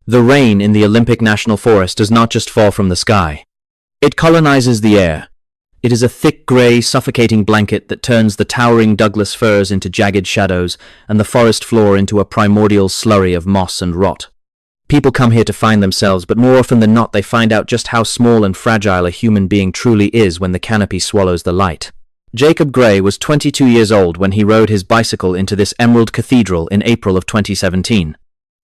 The rain in the Olympic National Forest does not just fall from the sky. It colonizes the air. It is a thick grey, suffocating blanket that turns the towering Douglas firs into jagged shadows and the forest floor into a primordial slurry of moss and rot. People come here to find themselves, but more often than not they find out just how small and fragile a human being truly is when the canopy swallows the light. Jacob Gray was 22 years old when he rode his bicycle into this emerald cathedral in April of 2017.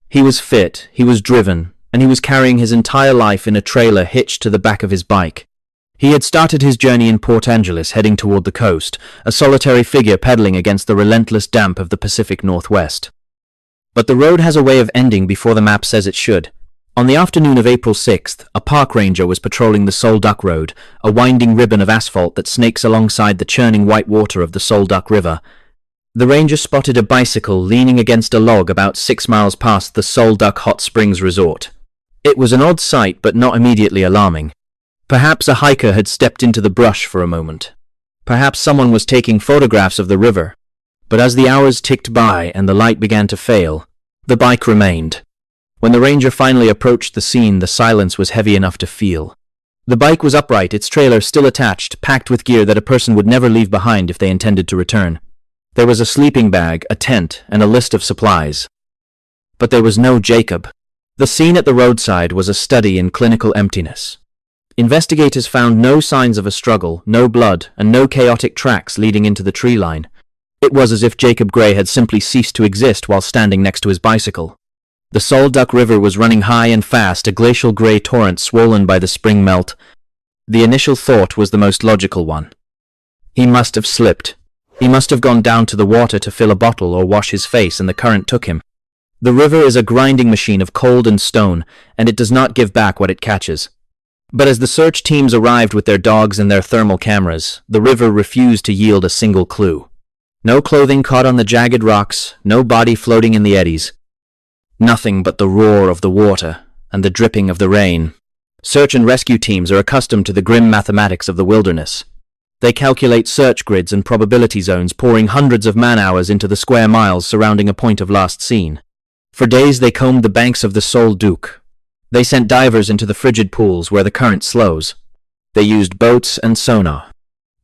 He was fit, he was driven, and he was carrying his entire life in a trailer hitched to the back of his bike. He had started his journey in Port Angeles, heading toward the coast, a solitary figure pedaling against the relentless damp of the Pacific Northwest. But the road has a way of ending before the map says it should. On the afternoon of April 6th, a park ranger was patrolling the Sol Duc Road, a winding ribbon of asphalt that snakes alongside the churning white water of the Sol Duc River. The ranger spotted a bicycle leaning against a log about 6 miles past the Sol Duc Hot Springs Resort. It was an odd sight, but not immediately alarming. Perhaps a hiker had stepped into the brush for a moment. Perhaps someone was taking photographs of the river. But as the hours ticked by and the light began to fail, the bike remained. When the ranger finally approached the scene, the silence was heavy enough to feel. The bike was upright, its trailer still attached, packed with gear that a person would never leave behind if they intended to return. There was a sleeping bag, a tent, and a list of supplies. But there was no Jacob. The scene at the roadside was a study in clinical emptiness. Investigators found no signs of a struggle, no blood, and no chaotic tracks leading into the tree line. It was as if Jacob Gray had simply ceased to exist while standing next to his bicycle. The Sol Duc River was running high and fast, a glacial grey torrent swollen by the spring melt. The initial thought was the most logical one. He must have slipped. He must have gone down to the water to fill a bottle or wash his face, and the current took him. The river is a grinding machine of cold and stone, and it does not give back what it catches. But as the search teams arrived with their dogs and their thermal cameras, the river refused to yield a single clue. No clothing caught on the jagged rocks, no body floating in the eddies. Nothing but the roar of the water and the dripping of the rain. Search and rescue teams are accustomed to the grim mathematics of the wilderness. They calculate search grids and probability zones, pouring hundreds of man-hours into the square miles surrounding a point of last seen. For days they combed the banks of the Sol Duc. They sent divers into the frigid pools where the current slows. They used boats and sonar.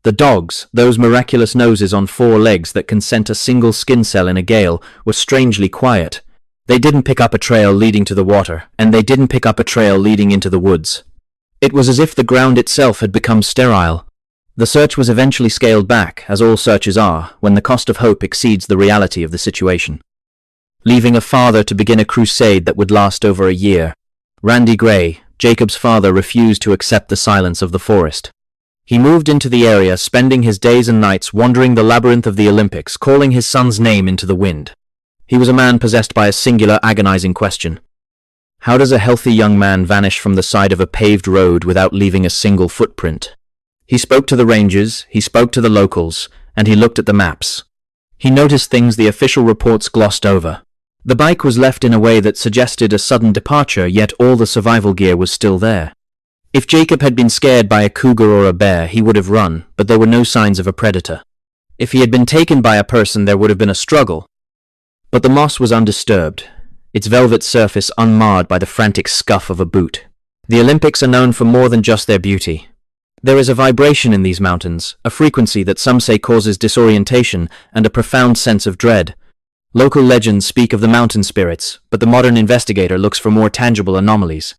The dogs, those miraculous noses on 4 legs that can scent a single skin cell in a gale, were strangely quiet. They didn't pick up a trail leading to the water, and they didn't pick up a trail leading into the woods. It was as if the ground itself had become sterile. The search was eventually scaled back, as all searches are, when the cost of hope exceeds the reality of the situation. Leaving a father to begin a crusade that would last over a year, Randy Gray, Jacob's father, refused to accept the silence of the forest. He moved into the area, spending his days and nights wandering the labyrinth of the Olympics, calling his son's name into the wind. He was a man possessed by a singular, agonizing question. How does a healthy young man vanish from the side of a paved road without leaving a single footprint? He spoke to the rangers, he spoke to the locals, and he looked at the maps. He noticed things the official reports glossed over. The bike was left in a way that suggested a sudden departure, yet all the survival gear was still there. If Jacob had been scared by a cougar or a bear, he would have run, but there were no signs of a predator. If he had been taken by a person, there would have been a struggle. But the moss was undisturbed, its velvet surface unmarred by the frantic scuff of a boot. The Olympics are known for more than just their beauty. There is a vibration in these mountains, a frequency that some say causes disorientation and a profound sense of dread. Local legends speak of the mountain spirits, but the modern investigator looks for more tangible anomalies.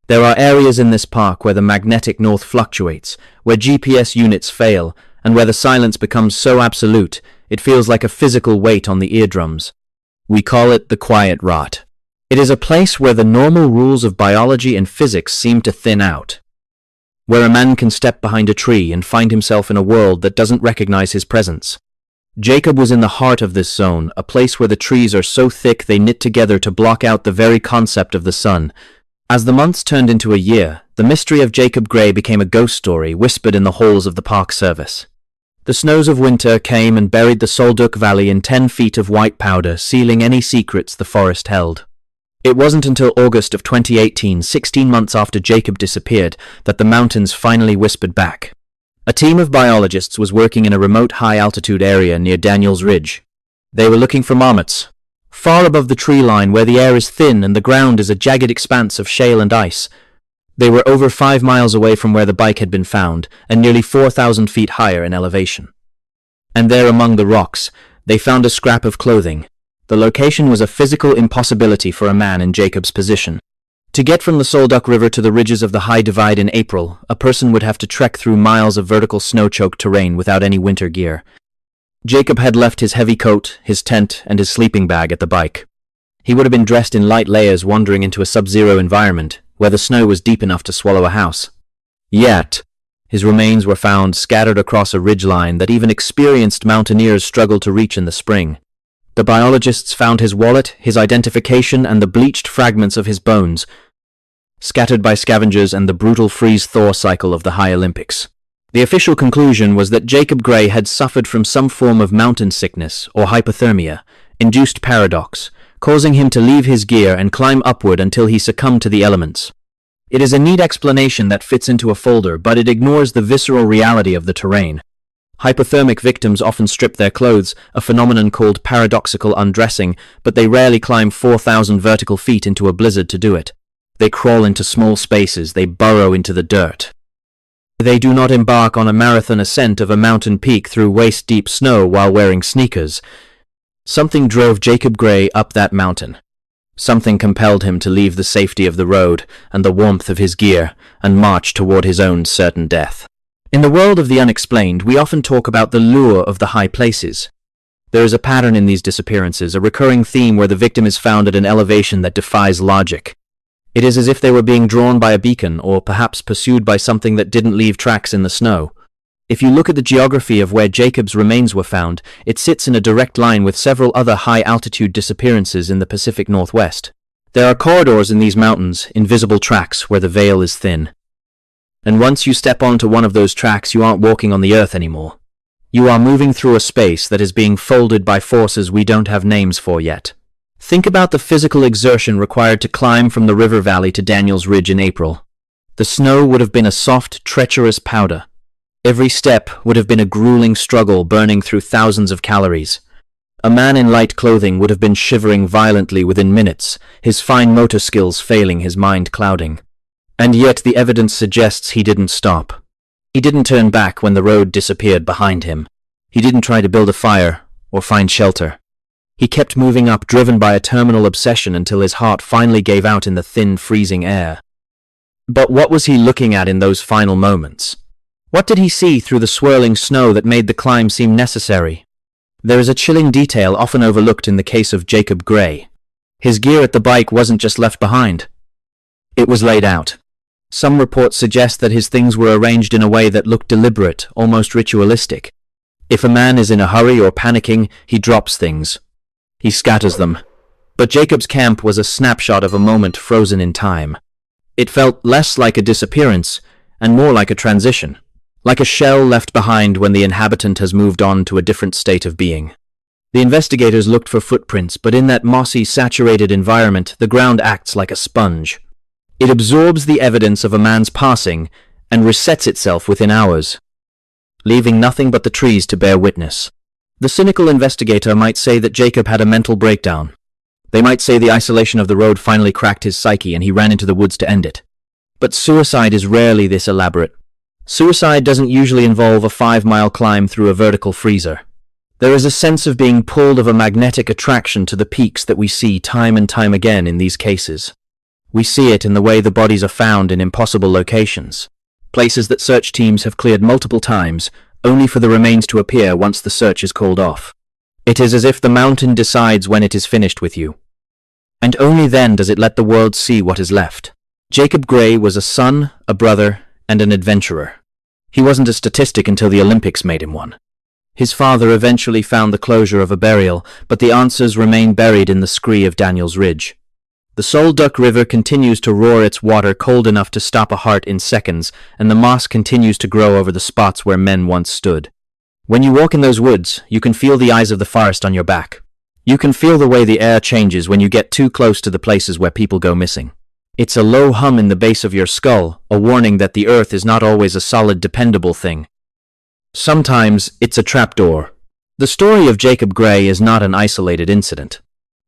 There are areas in this park where the magnetic north fluctuates, where GPS units fail, and where the silence becomes so absolute, it feels like a physical weight on the eardrums. We call it the quiet rot. It is a place where the normal rules of biology and physics seem to thin out. Where a man can step behind a tree and find himself in a world that doesn't recognize his presence. Jacob was in the heart of this zone, a place where the trees are so thick they knit together to block out the very concept of the sun. As the months turned into a year, the mystery of Jacob Gray became a ghost story whispered in the halls of the Park Service. The snows of winter came and buried the Sol Duc Valley in 10 feet of white powder, sealing any secrets the forest held. It wasn't until August of 2018, 16 months after Jacob disappeared, that the mountains finally whispered back. A team of biologists was working in a remote high-altitude area near Daniels Ridge. They were looking for marmots, far above the tree line where the air is thin and the ground is a jagged expanse of shale and ice. They were over 5 miles away from where the bike had been found, and nearly 4,000 feet higher in elevation. And there among the rocks, they found a scrap of clothing. The location was a physical impossibility for a man in Jacob's position. To get from the Sol Duc River to the ridges of the High Divide in April, a person would have to trek through miles of vertical snow-choked terrain without any winter gear. Jacob had left his heavy coat, his tent, and his sleeping bag at the bike. He would have been dressed in light layers wandering into a sub-zero environment, where the snow was deep enough to swallow a house. Yet, his remains were found scattered across a ridgeline that even experienced mountaineers struggled to reach in the spring. The biologists found his wallet, his identification, and the bleached fragments of his bones, scattered by scavengers and the brutal freeze-thaw cycle of the high Olympics. The official conclusion was that Jacob Gray had suffered from some form of mountain sickness or hypothermia, induced paradox, causing him to leave his gear and climb upward until he succumbed to the elements. It is a neat explanation that fits into a folder, but it ignores the visceral reality of the terrain. Hypothermic victims often strip their clothes, a phenomenon called paradoxical undressing, but they rarely climb 4,000 vertical feet into a blizzard to do it. They crawl into small spaces, they burrow into the dirt. They do not embark on a marathon ascent of a mountain peak through waist-deep snow while wearing sneakers. Something drove Jacob Gray up that mountain. Something compelled him to leave the safety of the road and the warmth of his gear and march toward his own certain death. In the world of the unexplained, we often talk about the lure of the high places. There is a pattern in these disappearances, a recurring theme where the victim is found at an elevation that defies logic. It is as if they were being drawn by a beacon, or perhaps pursued by something that didn't leave tracks in the snow. If you look at the geography of where Jacob's remains were found, it sits in a direct line with several other high-altitude disappearances in the Pacific Northwest. There are corridors in these mountains, invisible tracks where the veil is thin. And once you step onto one of those tracks, you aren't walking on the earth anymore. You are moving through a space that is being folded by forces we don't have names for yet. Think about the physical exertion required to climb from the river valley to Daniel's Ridge in April. The snow would have been a soft, treacherous powder. Every step would have been a grueling struggle burning through thousands of calories. A man in light clothing would have been shivering violently within minutes, his fine motor skills failing, his mind clouding. And yet the evidence suggests he didn't stop. He didn't turn back when the road disappeared behind him. He didn't try to build a fire or find shelter. He kept moving up, driven by a terminal obsession, until his heart finally gave out in the thin, freezing air. But what was he looking at in those final moments? What did he see through the swirling snow that made the climb seem necessary? There is a chilling detail often overlooked in the case of Jacob Gray. His gear at the bike wasn't just left behind. It was laid out. Some reports suggest that his things were arranged in a way that looked deliberate, almost ritualistic. If a man is in a hurry or panicking, he drops things. He scatters them. But Jacob's camp was a snapshot of a moment frozen in time. It felt less like a disappearance and more like a transition, like a shell left behind when the inhabitant has moved on to a different state of being. The investigators looked for footprints, but in that mossy, saturated environment, the ground acts like a sponge. It absorbs the evidence of a man's passing and resets itself within hours, leaving nothing but the trees to bear witness. The cynical investigator might say that Jacob had a mental breakdown. They might say the isolation of the road finally cracked his psyche and he ran into the woods to end it. But suicide is rarely this elaborate. Suicide doesn't usually involve a 5-mile climb through a vertical freezer. There is a sense of being pulled of a magnetic attraction to the peaks that we see time and time again in these cases. We see it in the way the bodies are found in impossible locations, places that search teams have cleared multiple times, only for the remains to appear once the search is called off. It is as if the mountain decides when it is finished with you. And only then does it let the world see what is left. Jacob Gray was a son, a brother, and an adventurer. He wasn't a statistic until the Olympics made him one. His father eventually found the closure of a burial, but the answers remain buried in the scree of Daniel's Ridge. The Sol Duc River continues to roar, its water cold enough to stop a heart in seconds, and the moss continues to grow over the spots where men once stood. When you walk in those woods, you can feel the eyes of the forest on your back. You can feel the way the air changes when you get too close to the places where people go missing. It's a low hum in the base of your skull, a warning that the earth is not always a solid, dependable thing. Sometimes it's a trapdoor. The story of Jacob Gray is not an isolated incident.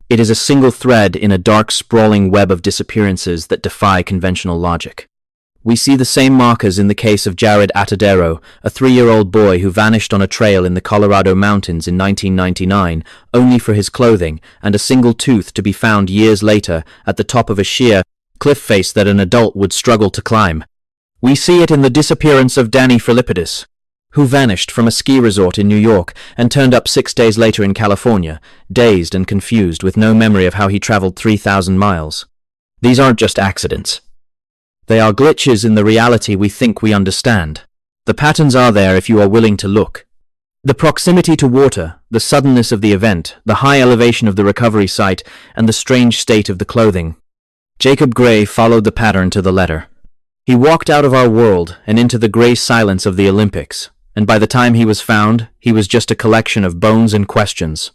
It is a single thread in a dark, sprawling web of disappearances that defy conventional logic. We see the same markers in the case of Jared Atadero, a 3-year-old boy who vanished on a trail in the Colorado mountains in 1999, only for his clothing and a single tooth to be found years later at the top of a sheer cliff face that an adult would struggle to climb. We see it in the disappearance of Danny Philippidis, who vanished from a ski resort in New York and turned up 6 days later in California, dazed and confused with no memory of how he traveled 3,000 miles. These aren't just accidents. They are glitches in the reality we think we understand. The patterns are there if you are willing to look. The proximity to water, the suddenness of the event, the high elevation of the recovery site, and the strange state of the clothing. Jacob Gray followed the pattern to the letter. He walked out of our world and into the gray silence of the Olympics, and by the time he was found, he was just a collection of bones and questions.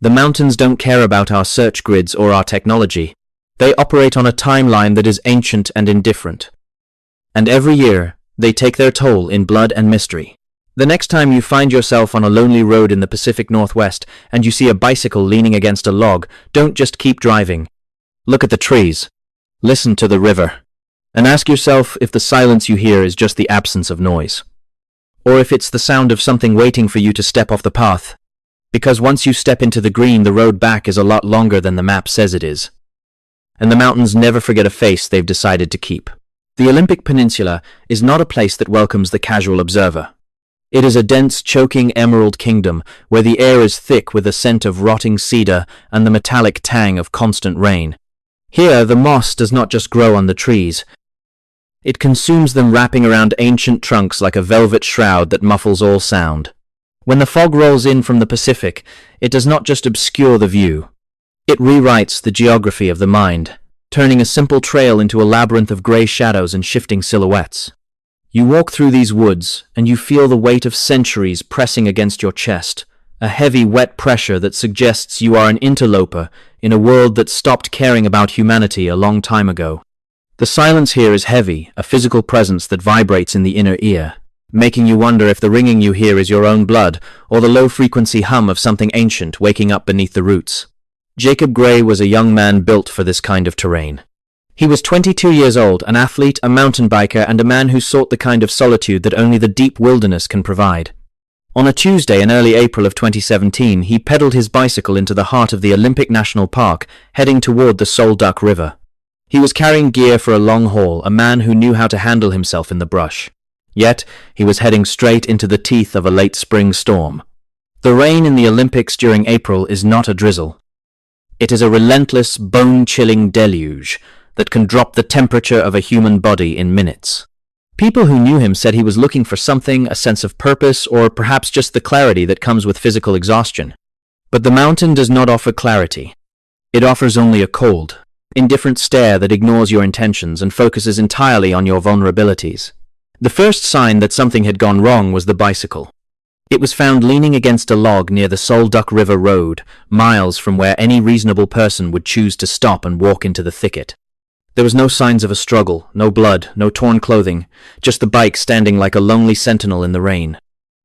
The mountains don't care about our search grids or our technology. They operate on a timeline that is ancient and indifferent. And every year, they take their toll in blood and mystery. The next time you find yourself on a lonely road in the Pacific Northwest and you see a bicycle leaning against a log, don't just keep driving. Look at the trees. Listen to the river. And ask yourself if the silence you hear is just the absence of noise. Or if it's the sound of something waiting for you to step off the path. Because once you step into the green, the road back is a lot longer than the map says it is. And the mountains never forget a face they've decided to keep. The Olympic Peninsula is not a place that welcomes the casual observer. It is a dense, choking emerald kingdom where the air is thick with the scent of rotting cedar and the metallic tang of constant rain. Here, the moss does not just grow on the trees. It consumes them, wrapping around ancient trunks like a velvet shroud that muffles all sound. When the fog rolls in from the Pacific, it does not just obscure the view. It rewrites the geography of the mind, turning a simple trail into a labyrinth of gray shadows and shifting silhouettes. You walk through these woods, and you feel the weight of centuries pressing against your chest, a heavy, wet pressure that suggests you are an interloper in a world that stopped caring about humanity a long time ago. The silence here is heavy, a physical presence that vibrates in the inner ear, making you wonder if the ringing you hear is your own blood or the low-frequency hum of something ancient waking up beneath the roots. Jacob Gray was a young man built for this kind of terrain. He was 22 years old, an athlete, a mountain biker, and a man who sought the kind of solitude that only the deep wilderness can provide. On a Tuesday in early April of 2017, he pedaled his bicycle into the heart of the Olympic National Park, heading toward the Sol Duc River. He was carrying gear for a long haul, a man who knew how to handle himself in the brush. Yet, he was heading straight into the teeth of a late spring storm. The rain in the Olympics during April is not a drizzle. It is a relentless, bone-chilling deluge that can drop the temperature of a human body in minutes. People who knew him said he was looking for something, a sense of purpose, or perhaps just the clarity that comes with physical exhaustion. But the mountain does not offer clarity. It offers only a cold, indifferent stare that ignores your intentions and focuses entirely on your vulnerabilities. The first sign that something had gone wrong was the bicycle. It was found leaning against a log near the Sol Duc River road, miles from where any reasonable person would choose to stop and walk into the thicket. There was no signs of a struggle, no blood, no torn clothing, just the bike standing like a lonely sentinel in the rain.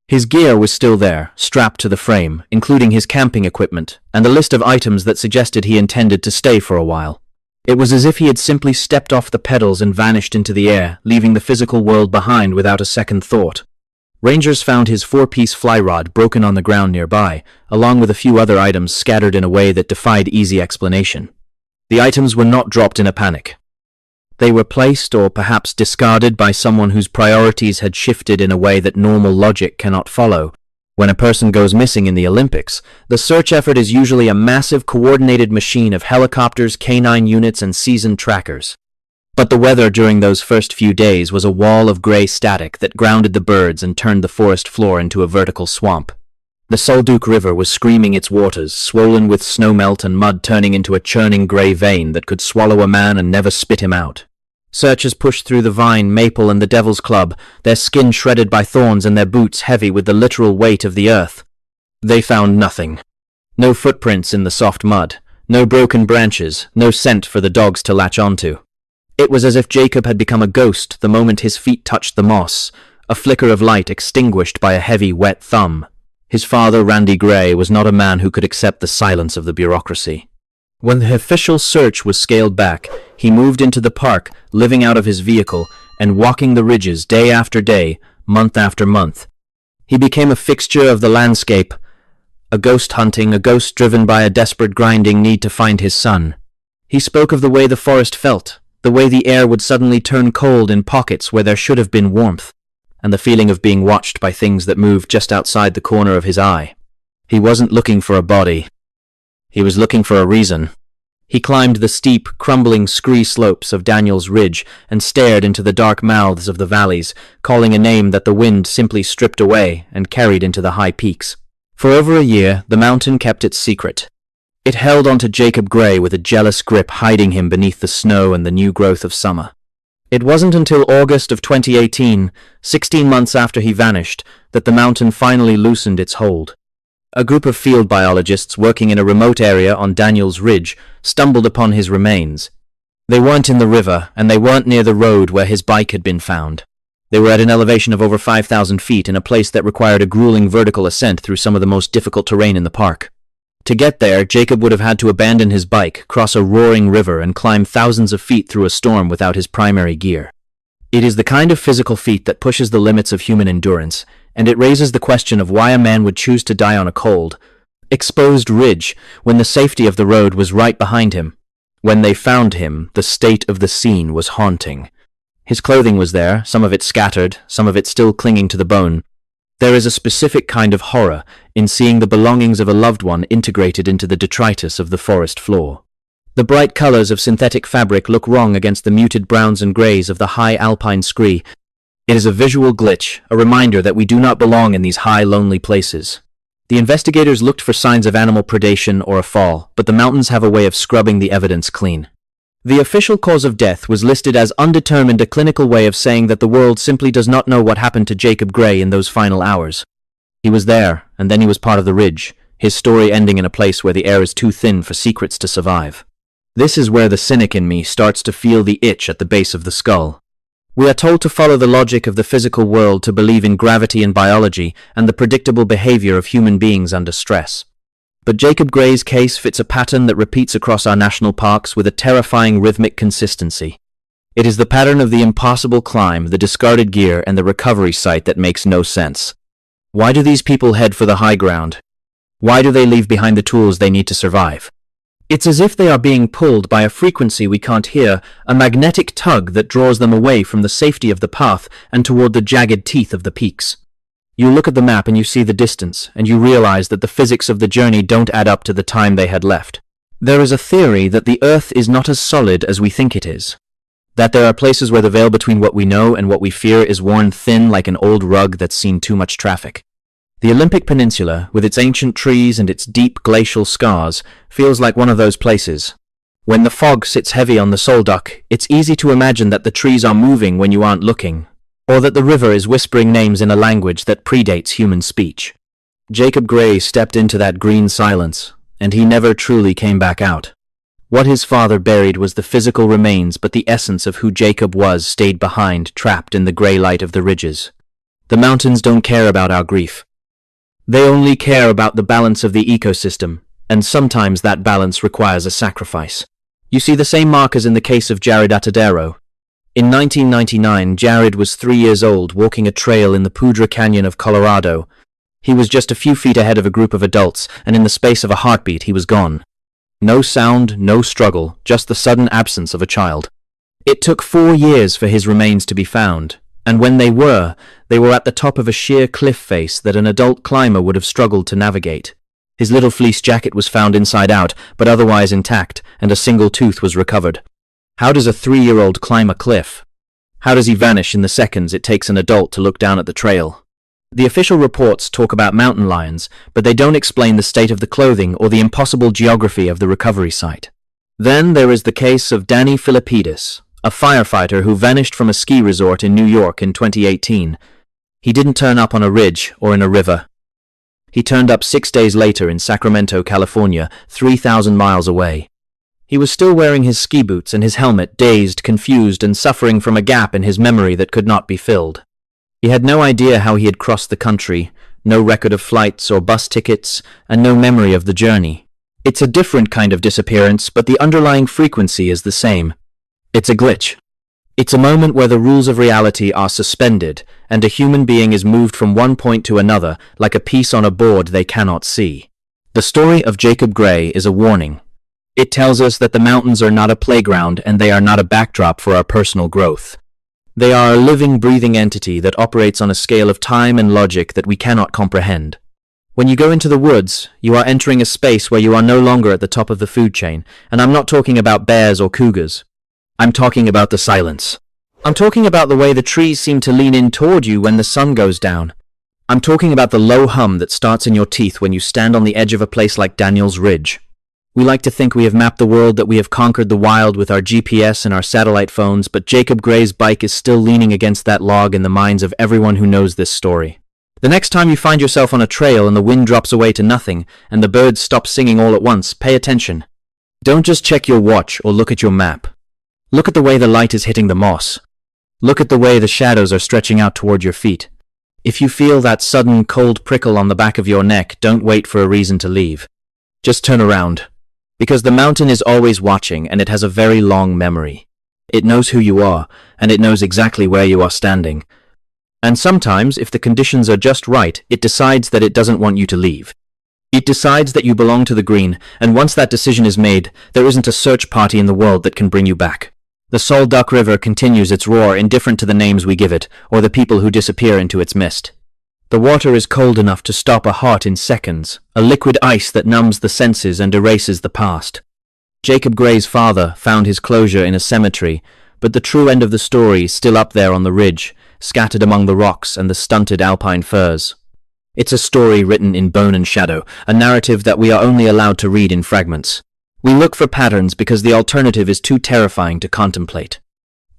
His gear was still there, strapped to the frame, including his camping equipment, and a list of items that suggested he intended to stay for a while. It was as if he had simply stepped off the pedals and vanished into the air, leaving the physical world behind without a second thought. Rangers found his 4-piece fly rod broken on the ground nearby, along with a few other items scattered in a way that defied easy explanation. The items were not dropped in a panic. They were placed or perhaps discarded by someone whose priorities had shifted in a way that normal logic cannot follow. When a person goes missing in the Olympics, the search effort is usually a massive coordinated machine of helicopters, canine units, and seasoned trackers. But the weather during those first few days was a wall of gray static that grounded the birds and turned the forest floor into a vertical swamp. The Sol Duc River was screaming its waters, swollen with snowmelt and mud turning into a churning gray vein that could swallow a man and never spit him out. Searchers pushed through the vine, maple, and the devil's club, their skin shredded by thorns and their boots heavy with the literal weight of the earth. They found nothing. No footprints in the soft mud, no broken branches, no scent for the dogs to latch onto. It was as if Jacob had become a ghost the moment his feet touched the moss, a flicker of light extinguished by a heavy, wet thumb. His father, Randy Gray, was not a man who could accept the silence of the bureaucracy. When the official search was scaled back, he moved into the park, living out of his vehicle and walking the ridges day after day, month after month. He became a fixture of the landscape, a ghost hunting, a ghost driven by a desperate grinding need to find his son. He spoke of the way the forest felt, the way the air would suddenly turn cold in pockets where there should have been warmth, and the feeling of being watched by things that moved just outside the corner of his eye. He wasn't looking for a body. He was looking for a reason. He climbed the steep, crumbling scree slopes of Daniel's Ridge and stared into the dark mouths of the valleys, calling a name that the wind simply stripped away and carried into the high peaks. For over a year, the mountain kept its secret. It held onto Jacob Gray with a jealous grip, hiding him beneath the snow and the new growth of summer. It wasn't until August of 2018, 16 months after he vanished, that the mountain finally loosened its hold. A group of field biologists working in a remote area on Daniel's Ridge stumbled upon his remains. They weren't in the river, and they weren't near the road where his bike had been found. They were at an elevation of over 5,000 feet in a place that required a grueling vertical ascent through some of the most difficult terrain in the park. To get there, Jacob would have had to abandon his bike, cross a roaring river, and climb thousands of feet through a storm without his primary gear. It is the kind of physical feat that pushes the limits of human endurance, and it raises the question of why a man would choose to die on a cold, exposed ridge when the safety of the road was right behind him. When they found him, the state of the scene was haunting. His clothing was there, some of it scattered, some of it still clinging to the bone. There is a specific kind of horror in seeing the belongings of a loved one integrated into the detritus of the forest floor. The bright colors of synthetic fabric look wrong against the muted browns and grays of the high alpine scree. It is a visual glitch, a reminder that we do not belong in these high, lonely places. The investigators looked for signs of animal predation or a fall, but the mountains have a way of scrubbing the evidence clean. The official cause of death was listed as undetermined, a clinical way of saying that the world simply does not know what happened to Jacob Gray in those final hours. He was there, and then he was part of the ridge, his story ending in a place where the air is too thin for secrets to survive. This is where the cynic in me starts to feel the itch at the base of the skull. We are told to follow the logic of the physical world, to believe in gravity and biology and the predictable behavior of human beings under stress. But Jacob Gray's case fits a pattern that repeats across our national parks with a terrifying rhythmic consistency. It is the pattern of the impossible climb, the discarded gear, and the recovery site that makes no sense. Why do these people head for the high ground? Why do they leave behind the tools they need to survive? It's as if they are being pulled by a frequency we can't hear, a magnetic tug that draws them away from the safety of the path and toward the jagged teeth of the peaks. You look at the map and you see the distance, and you realize that the physics of the journey don't add up to the time they had left. There is a theory that the Earth is not as solid as we think it is. That there are places where the veil between what we know and what we fear is worn thin like an old rug that's seen too much traffic. The Olympic Peninsula, with its ancient trees and its deep glacial scars, feels like one of those places. When the fog sits heavy on the Sol Duc, it's easy to imagine that the trees are moving when you aren't looking, or that the river is whispering names in a language that predates human speech. Jacob Gray stepped into that green silence, and he never truly came back out. What his father buried was the physical remains, but the essence of who Jacob was stayed behind, trapped in the gray light of the ridges. The mountains don't care about our grief. They only care about the balance of the ecosystem, and sometimes that balance requires a sacrifice. You see the same markers in the case of Jared Atadero. In 1999, Jared was 3 years old, walking a trail in the Poudre Canyon of Colorado. He was just a few feet ahead of a group of adults, and in the space of a heartbeat he was gone. No sound, no struggle, just the sudden absence of a child. It took 4 years for his remains to be found, and when they were at the top of a sheer cliff face that an adult climber would have struggled to navigate. His little fleece jacket was found inside out, but otherwise intact, and a single tooth was recovered. How does a 3-year-old climb a cliff? How does he vanish in the seconds it takes an adult to look down at the trail? The official reports talk about mountain lions, but they don't explain the state of the clothing or the impossible geography of the recovery site. Then there is the case of Danny Philippidis, a firefighter who vanished from a ski resort in New York in 2018. He didn't turn up on a ridge or in a river. He turned up 6 days later in Sacramento, California, 3,000 miles away. He was still wearing his ski boots and his helmet, dazed, confused, and suffering from a gap in his memory that could not be filled. He had no idea how he had crossed the country, no record of flights or bus tickets, and no memory of the journey. It's a different kind of disappearance, but the underlying frequency is the same. It's a glitch. It's a moment where the rules of reality are suspended, and a human being is moved from one point to another like a piece on a board they cannot see. The story of Jacob Gray is a warning. It tells us that the mountains are not a playground and they are not a backdrop for our personal growth. They are a living, breathing entity that operates on a scale of time and logic that we cannot comprehend. When you go into the woods, you are entering a space where you are no longer at the top of the food chain, and I'm not talking about bears or cougars. I'm talking about the silence. I'm talking about the way the trees seem to lean in toward you when the sun goes down. I'm talking about the low hum that starts in your teeth when you stand on the edge of a place like Daniel's Ridge. We like to think we have mapped the world, that we have conquered the wild with our GPS and our satellite phones, but Jacob Gray's bike is still leaning against that log in the minds of everyone who knows this story. The next time you find yourself on a trail and the wind drops away to nothing and the birds stop singing all at once, pay attention. Don't just check your watch or look at your map. Look at the way the light is hitting the moss. Look at the way the shadows are stretching out toward your feet. If you feel that sudden cold prickle on the back of your neck, don't wait for a reason to leave. Just turn around. Because the mountain is always watching, and it has a very long memory. It knows who you are, and it knows exactly where you are standing. And sometimes, if the conditions are just right, it decides that it doesn't want you to leave. It decides that you belong to the green, and once that decision is made, there isn't a search party in the world that can bring you back. The Sol Duc River continues its roar, indifferent to the names we give it, or the people who disappear into its mist. The water is cold enough to stop a heart in seconds, a liquid ice that numbs the senses and erases the past. Jacob Gray's father found his closure in a cemetery, but the true end of the story is still up there on the ridge, scattered among the rocks and the stunted alpine firs. It's a story written in bone and shadow, a narrative that we are only allowed to read in fragments. We look for patterns because the alternative is too terrifying to contemplate.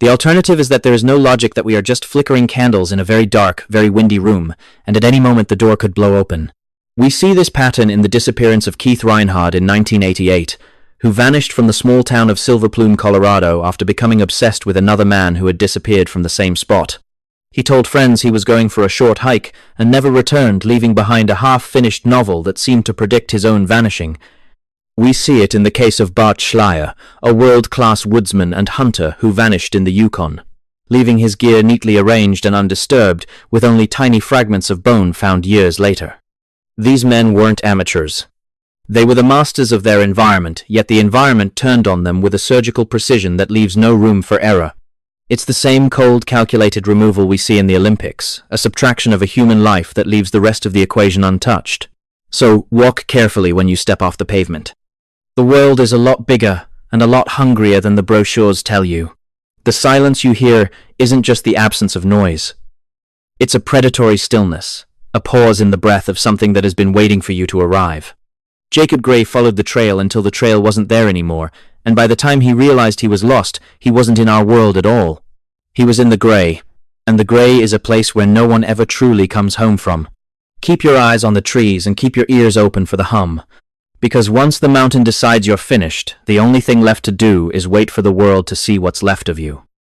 The alternative is that there is no logic, that we are just flickering candles in a very dark, very windy room, and at any moment the door could blow open. We see this pattern in the disappearance of Keith Reinhard in 1988, who vanished from the small town of Silver Plume, Colorado, after becoming obsessed with another man who had disappeared from the same spot. He told friends he was going for a short hike and never returned, leaving behind a half-finished novel that seemed to predict his own vanishing. We see it in the case of Bart Schleyer, a world-class woodsman and hunter who vanished in the Yukon, leaving his gear neatly arranged and undisturbed, with only tiny fragments of bone found years later. These men weren't amateurs. They were the masters of their environment, yet the environment turned on them with a surgical precision that leaves no room for error. It's the same cold, calculated removal we see in the Olympics, a subtraction of a human life that leaves the rest of the equation untouched. So, walk carefully when you step off the pavement. The world is a lot bigger and a lot hungrier than the brochures tell you. The silence you hear isn't just the absence of noise. It's a predatory stillness, a pause in the breath of something that has been waiting for you to arrive. Jacob Gray followed the trail until the trail wasn't there anymore, and by the time he realized he was lost, he wasn't in our world at all. He was in the gray, and the gray is a place where no one ever truly comes home from. Keep your eyes on the trees and keep your ears open for the hum. Because once the mountain decides you're finished, the only thing left to do is wait for the world to see what's left of you.